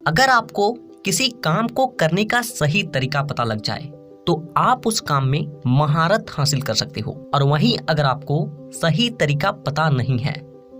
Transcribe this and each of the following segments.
अगर आपको किसी काम को करने का सही तरीका पता लग जाए तो आप उस काम में महारत हासिल कर सकते हो, और वहीं अगर आपको सही तरीका पता नहीं है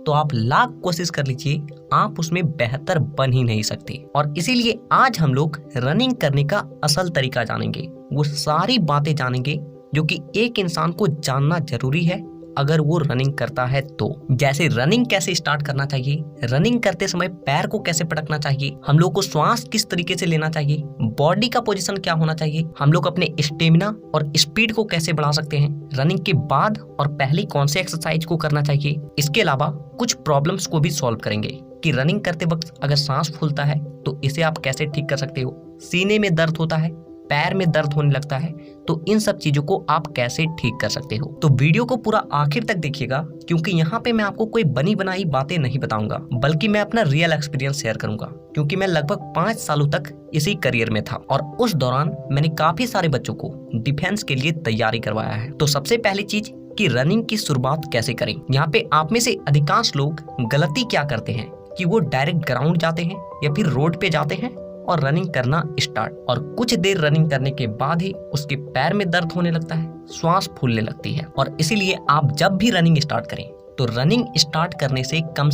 तो आप लाख कोशिश कर लीजिए, आप उसमें बेहतर बन ही नहीं सकते। और इसीलिए आज हम लोग रनिंग करने का असल तरीका जानेंगे, वो सारी बातें जानेंगे जो कि एक इंसान को जानना जरूरी है अगर वो रनिंग करता है तो। जैसे रनिंग कैसे स्टार्ट करना चाहिए, रनिंग करते समय पैर को कैसे पटकना चाहिए, हम लोग को श्वास किस तरीके से लेना चाहिए, बॉडी का पोजीशन क्या होना चाहिए, हम लोग अपने स्टेमिना और स्पीड को कैसे बढ़ा सकते हैं, रनिंग के बाद और पहले कौन से एक्सरसाइज को करना चाहिए। इसके अलावा कुछ प्रॉब्लम्स को भी सॉल्व करेंगे कि रनिंग करते वक्त अगर सांस फूलता है तो इसे आप कैसे ठीक कर सकते हो, सीने में दर्द होता है, पैर में दर्द होने लगता है, तो इन सब चीजों को आप कैसे ठीक कर सकते हो। तो वीडियो को पूरा आखिर तक देखिएगा, क्योंकि यहाँ पे मैं आपको कोई बनी बनाई बातें नहीं बताऊंगा, बल्कि मैं अपना रियल एक्सपीरियंस शेयर करूंगा, क्योंकि मैं लगभग 5 सालों तक इसी करियर में था और उस दौरान मैंने काफी सारे बच्चों को डिफेंस के लिए तैयारी करवाया है। तो सबसे पहली चीज कि रनिंग की शुरुआत कैसे करें। यहाँ पे आप में से अधिकांश लोग गलती क्या करते हैं कि वो डायरेक्ट ग्राउंड जाते हैं या फिर रोड पे जाते हैं और रनिंग करना स्टार्ट, और कुछ देर रनिंग करने के बाद ही उसके पैर में दर्द होने लगता है, श्वास फूलने लगती है। और इसीलिए आप जब भी रनिंग स्टार्ट करें तो रनिंग स्टार्ट करने से कम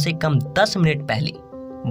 10 मिनट पहले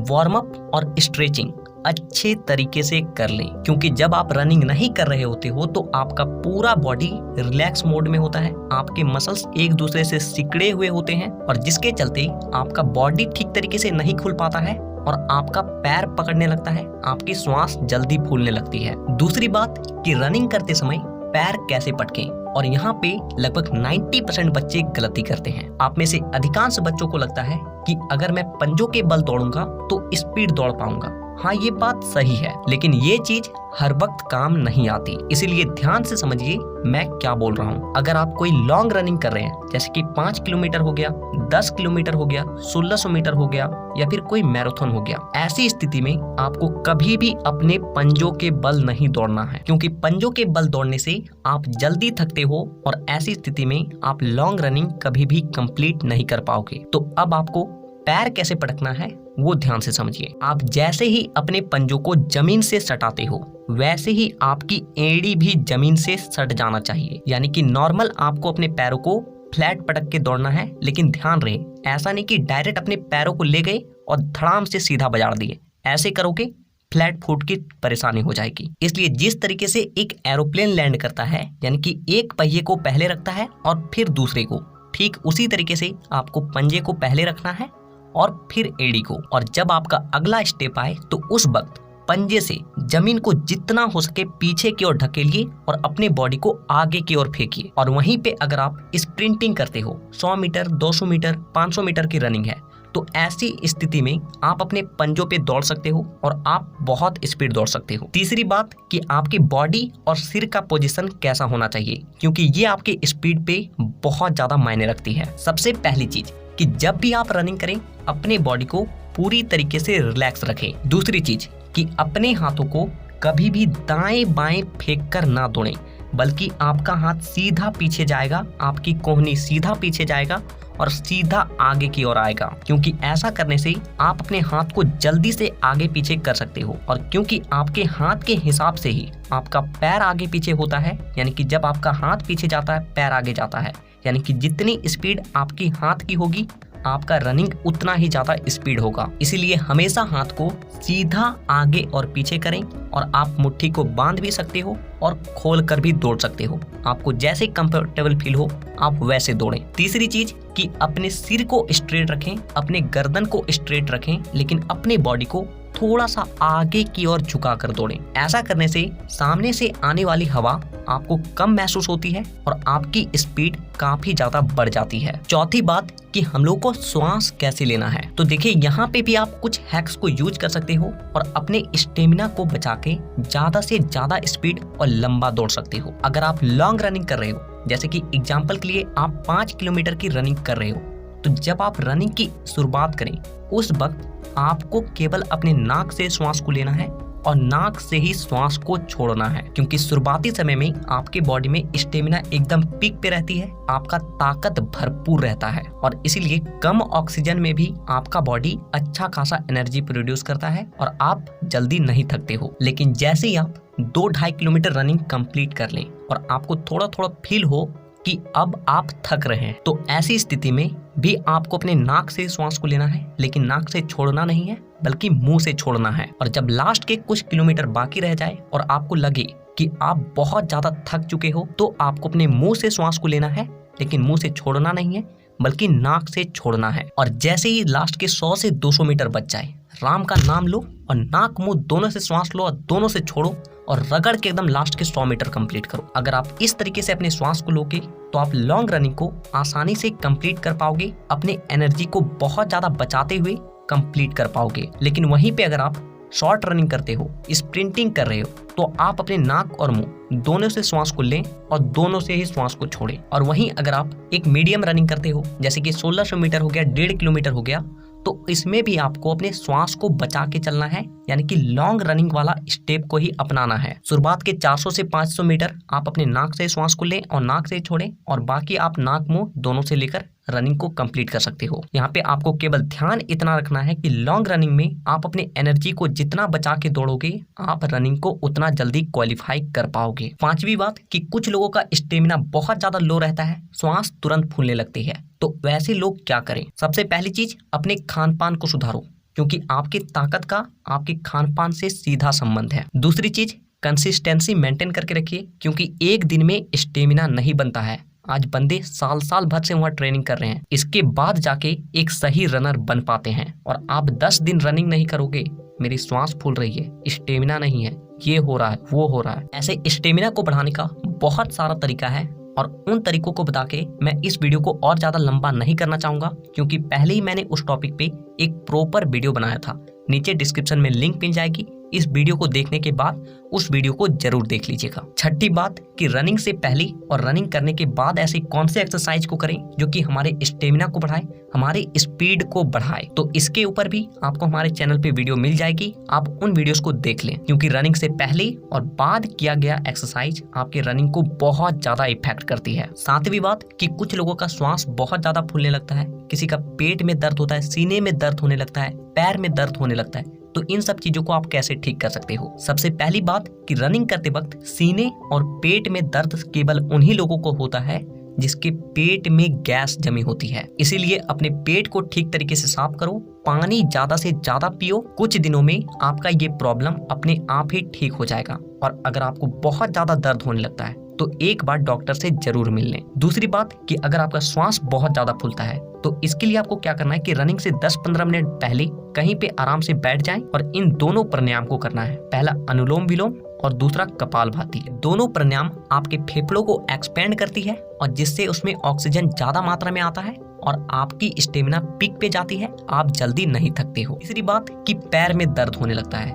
वार्म अप और स्ट्रेचिंग अच्छे तरीके से कर लें, क्योंकि जब आप रनिंग नहीं कर रहे होते हो तो आपका पूरा बॉडी रिलैक्स मोड में होता है, आपके मसल्स एक दूसरे से सिकड़े हुए होते हैं और जिसके चलते आपका बॉडी ठीक तरीके से नहीं खुल पाता है और आपका पैर पकड़ने लगता है, आपकी श्वास जल्दी फूलने लगती है। दूसरी बात कि रनिंग करते समय पैर कैसे पटकें, और यहाँ पे लगभग 90% बच्चे गलती करते हैं। आप में से अधिकांश बच्चों को लगता है कि अगर मैं पंजों के बल दौड़ूंगा तो स्पीड दौड़ पाऊंगा। हाँ, ये बात सही है, लेकिन ये चीज हर वक्त काम नहीं आती, इसीलिए ध्यान से समझिए मैं क्या बोल रहा हूँ। अगर आप कोई लॉन्ग रनिंग कर रहे हैं, जैसे कि 5 किलोमीटर हो गया, 10 किलोमीटर हो गया, 1600 मीटर हो गया या फिर कोई मैराथन हो गया, ऐसी स्थिति में आपको कभी भी अपने पंजों के बल नहीं दौड़ना है, क्योंकि पंजों के बल दौड़ने से आप जल्दी थकते हो और ऐसी स्थिति में आप लॉन्ग रनिंग कभी भी कंप्लीट नहीं कर पाओगे। तो अब आपको पैर कैसे पटकना है वो ध्यान से समझिए। आप जैसे ही अपने पंजों को जमीन से सटाते हो वैसे ही आपकी एड़ी भी जमीन से सट जाना चाहिए, यानी कि नॉर्मल आपको अपने पैरों को फ्लैट पटक के दौड़ना है, लेकिन ध्यान रहे ऐसा नहीं कि डायरेक्ट अपने पैरों को ले गए और धड़ाम से सीधा बजाड़ दिए। ऐसे करोगे फ्लैट फुट की परेशानी हो जाएगी। इसलिए जिस तरीके से एक एरोप्लेन लैंड करता है, यानी कि एक पहिए को पहले रखता है और फिर दूसरे को, ठीक उसी तरीके से आपको पंजे को पहले रखना है और फिर एड़ी को, और जब आपका अगला स्टेप आए तो उस वक्त पंजे से जमीन को जितना हो सके पीछे की ओर ढकेलिए और अपने बॉडी को आगे की ओर फेंकिए। और वहीं पे अगर आप स्प्रिंटिंग करते हो, 100 मीटर, 200 मीटर, 500 मीटर की रनिंग है, तो ऐसी स्थिति में आप अपने पंजों पे दौड़ सकते हो और आप बहुत स्पीड दौड़ सकते हो। तीसरी बात कि आपकी बॉडी और सिर का पोजीशन कैसा होना चाहिए, क्योंकि ये आपके स्पीड पे बहुत ज्यादा मायने रखती है। सबसे पहली चीज कि जब भी आप रनिंग करें अपने बॉडी को पूरी तरीके से रिलैक्स रखें। दूसरी चीज कि अपने हाथों को कभी भी दाएं बाएं फेंक कर ना दौड़ें, बल्कि आपका हाथ सीधा पीछे जाएगा, आपकी कोहनी सीधा पीछे जाएगा और सीधा आगे की ओर आएगा, क्योंकि ऐसा करने से आप अपने हाथ को जल्दी से आगे पीछे कर सकते हो। और क्योंकि आपके हाथ के हिसाब से ही आपका पैर आगे पीछे होता है, यानी कि जब आपका हाथ पीछे जाता है पैर आगे जाता है, यानी कि जितनी स्पीड आपकी हाथ की होगी आपका रनिंग उतना ही ज्यादा स्पीड होगा। इसीलिए हमेशा हाथ को सीधा आगे और पीछे करें, और आप मुट्ठी को बांध भी सकते हो और खोल कर भी दौड़ सकते हो, आपको जैसे कंफर्टेबल फील हो आप वैसे दौड़ें। तीसरी चीज कि अपने सिर को स्ट्रेट रखें, अपने गर्दन को स्ट्रेट रखें, लेकिन अपने बॉडी को थोड़ा सा आगे की ओर झुका कर दौड़ें। ऐसा करने से सामने से आने वाली हवा आपको कम महसूस होती है और आपकी स्पीड काफी ज्यादा बढ़ जाती है। चौथी बात कि हम लोग को श्वास कैसे लेना है, तो देखिए यहाँ पे भी आप कुछ हैक्स को यूज कर सकते हो और अपने स्टेमिना को बचा के ज्यादा से ज्यादा स्पीड और लंबा दौड़ सकते हो। अगर आप लॉन्ग रनिंग कर रहे हो, जैसे कि एग्जाम्पल के लिए आप 5 किलोमीटर की रनिंग कर रहे हो, तो जब आप रनिंग की शुरुआत करें उस वक्त आपको केवल अपने नाक से श्वास को लेना है और नाक से ही श्वास को छोड़ना है, क्योंकि शुरुआती समय में आपके बॉडी में स्टेमिना एकदम पीक पे रहती है, आपका ताकत भरपूर रहता है और इसीलिए कम ऑक्सीजन में भी आपका बॉडी अच्छा खासा एनर्जी प्रोड्यूस करता है और आप जल्दी नहीं थकते हो। लेकिन जैसे ही आप 2-2.5 किलोमीटर रनिंग कंप्लीट कर लें और आपको थोड़ा थोड़ा फील हो कि अब आप थक रहे हैं, तो ऐसी स्थिति में भी आपको अपने नाक से श्वास को लेना है, लेकिन नाक से छोड़ना नहीं है बल्कि मुंह से छोड़ना है। और जब लास्ट के कुछ किलोमीटर बाकी रह जाए और आपको लगे कि आप बहुत ज्यादा थक चुके हो, तो आपको अपने मुंह से श्वास को लेना है, लेकिन मुंह से छोड़ना नहीं है बल्कि नाक से छोड़ना है। और जैसे ही लास्ट के 100 से 200 मीटर बच जाए, राम का नाम लो और नाक मुंह दोनों से श्वास लो और दोनों से छोड़ो और रगड़ के एकदम लास्ट के 100 मीटर कंप्लीट करो। अगर आप इस तरीके से अपने श्वास को लोगे तो आप लॉन्ग रनिंग को आसानी से कंप्लीट कर पाओगे, अपने एनर्जी को बहुत ज्यादा बचाते हुए कंप्लीट कर पाओगे। लेकिन वहीं पे अगर आप शॉर्ट रनिंग करते हो, स्प्रिंटिंग कर रहे हो, तो आप अपने नाक और मुंह दोनों से श्वास को लें और दोनों से ही श्वास को छोड़ें। और वहीं अगर आप एक मीडियम रनिंग करते हो, जैसे कि 1600 मीटर हो गया, 1.5 किलोमीटर हो गया, तो इसमें भी आपको अपने श्वास को बचा के चलना है, यानी कि लॉन्ग रनिंग वाला स्टेप को ही अपनाना है। शुरुआत के 400 से 500 मीटर आप अपने नाक से श्वास को लें और नाक से छोड़ें और बाकी आप नाक मुंह दोनों से लेकर रनिंग को कंप्लीट कर सकते हो। यहाँ पे आपको केवल ध्यान इतना रखना है कि लॉन्ग रनिंग में आप अपने एनर्जी को जितना बचा के दौड़ोगे, आप रनिंग को उतना जल्दी क्वालिफाई कर पाओगे। पांचवी बात कि कुछ लोगों का स्टेमिना बहुत ज्यादा लो रहता है, श्वास तुरंत फूलने लगती है, तो वैसे लोग क्या करें? सबसे पहली चीज, अपने खान पान को सुधारो, क्योंकि आपकी ताकत का आपके खान पान से सीधा संबंध है। दूसरी चीज, कंसिस्टेंसी मेंटेन करके रखिए, क्योंकि एक दिन में स्टेमिना नहीं बनता है। आज बंदे साल भर से वहाँ ट्रेनिंग कर रहे हैं, इसके बाद जाके एक सही रनर बन पाते हैं। और आप 10 दिन रनिंग नहीं करोगे, मेरी श्वास फूल रही है, स्टेमिना नहीं है, ये हो रहा है, वो हो रहा है। ऐसे स्टेमिना को बढ़ाने का बहुत सारा तरीका है और उन तरीकों को बता के मैं इस वीडियो को और ज्यादा लंबा नहीं करना चाहूंगा, क्योंकि पहले ही मैंने उस टॉपिक पे एक प्रॉपर वीडियो बनाया था। नीचे डिस्क्रिप्शन में लिंक मिल जाएगी, इस वीडियो को देखने के बाद उस वीडियो को जरूर देख लीजिएगा। छठी बात कि रनिंग से पहले और रनिंग करने के बाद ऐसे कौन से एक्सरसाइज को करें जो कि हमारे स्टेमिना को बढ़ाए, हमारे स्पीड को बढ़ाए, तो इसके ऊपर भी आपको हमारे चैनल पे वीडियो मिल जाएगी, आप उन वीडियोस को देख लें। क्योंकि रनिंग से पहले और बाद किया गया एक्सरसाइज आपके रनिंग को बहुत ज्यादा इफेक्ट करती है। सातवीं बात कि कुछ लोगों का श्वास बहुत ज्यादा फूलने लगता है, किसी का पेट में दर्द होता है, सीने में दर्द होने लगता है, पैर में दर्द होने लगता है, तो इन सब चीजों को आप कैसे ठीक कर सकते हो? सबसे पहली बात कि रनिंग करते वक्त सीने और पेट में दर्द केवल उन्हीं लोगों को होता है जिसके पेट में गैस जमी होती है। इसीलिए अपने पेट को ठीक तरीके से साफ करो, पानी ज्यादा से ज्यादा पियो, कुछ दिनों में आपका ये प्रॉब्लम अपने आप ही ठीक हो जाएगा। और अगर आपको बहुत ज्यादा दर्द होने लगता है तो एक बार डॉक्टर से जरूर मिल लें। दूसरी बात कि अगर आपका श्वास बहुत ज्यादा फूलता है तो इसके लिए आपको क्या करना है कि रनिंग से 10-15 मिनट पहले कहीं पे आराम से बैठ जाएं और इन दोनों प्राणायाम को करना है। पहला अनुलोम विलोम और दूसरा कपालभाति। दोनों प्राणायाम आपके फेफड़ों को एक्सपेंड करती है और जिससे उसमें ऑक्सीजन ज्यादा मात्रा में आता है और आपकी स्टेमिना पीक पे जाती है, आप जल्दी नहीं थकते हो। तीसरी बात कि पैर में दर्द होने लगता है,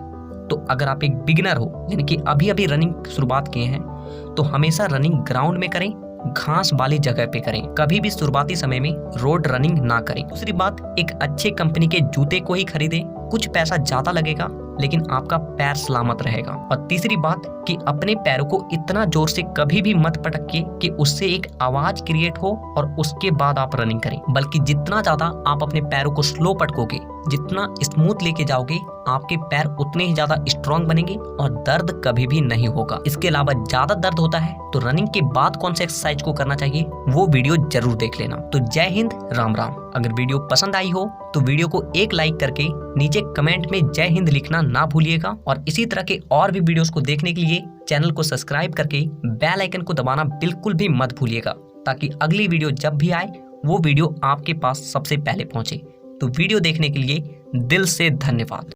तो अगर आप एक बिगिनर हो, यानी कि अभी रनिंग शुरुआत किए हैं, तो हमेशा रनिंग ग्राउंड में करें, घास वाली जगह पे करें, कभी भी शुरुआती समय में रोड रनिंग ना करें। दूसरी बात, एक अच्छे कंपनी के जूते को ही खरीदें, कुछ पैसा ज्यादा लगेगा लेकिन आपका पैर सलामत रहेगा। और तीसरी बात कि अपने पैरों को इतना जोर से कभी भी मत पटकिए कि उससे एक आवाज क्रिएट हो और उसके बाद आप रनिंग करें, बल्कि जितना ज्यादा आप अपने पैरों को स्लो पटकोगे, जितना स्मूथ लेके जाओगे, आपके पैर उतने ही ज्यादा स्ट्रांग बनेंगे और दर्द कभी भी नहीं होगा। इसके अलावा ज्यादा दर्द होता है तो रनिंग के बाद कौन से एक्सरसाइज को करना चाहिए वो वीडियो जरूर देख लेना। तो जय हिंद, राम राम। अगर वीडियो पसंद आई हो तो वीडियो को एक लाइक करके नीचे कमेंट में जय हिंद लिखना ना भूलिएगा। और इसी तरह के और भी वीडियोस को देखने के लिए चैनल को सब्सक्राइब करके बेल आइकन को दबाना बिल्कुल भी मत भूलिएगा, ताकि अगली वीडियो जब भी आए वो वीडियो आपके पास सबसे पहले पहुंचे। तो वीडियो देखने के लिए दिल से धन्यवाद।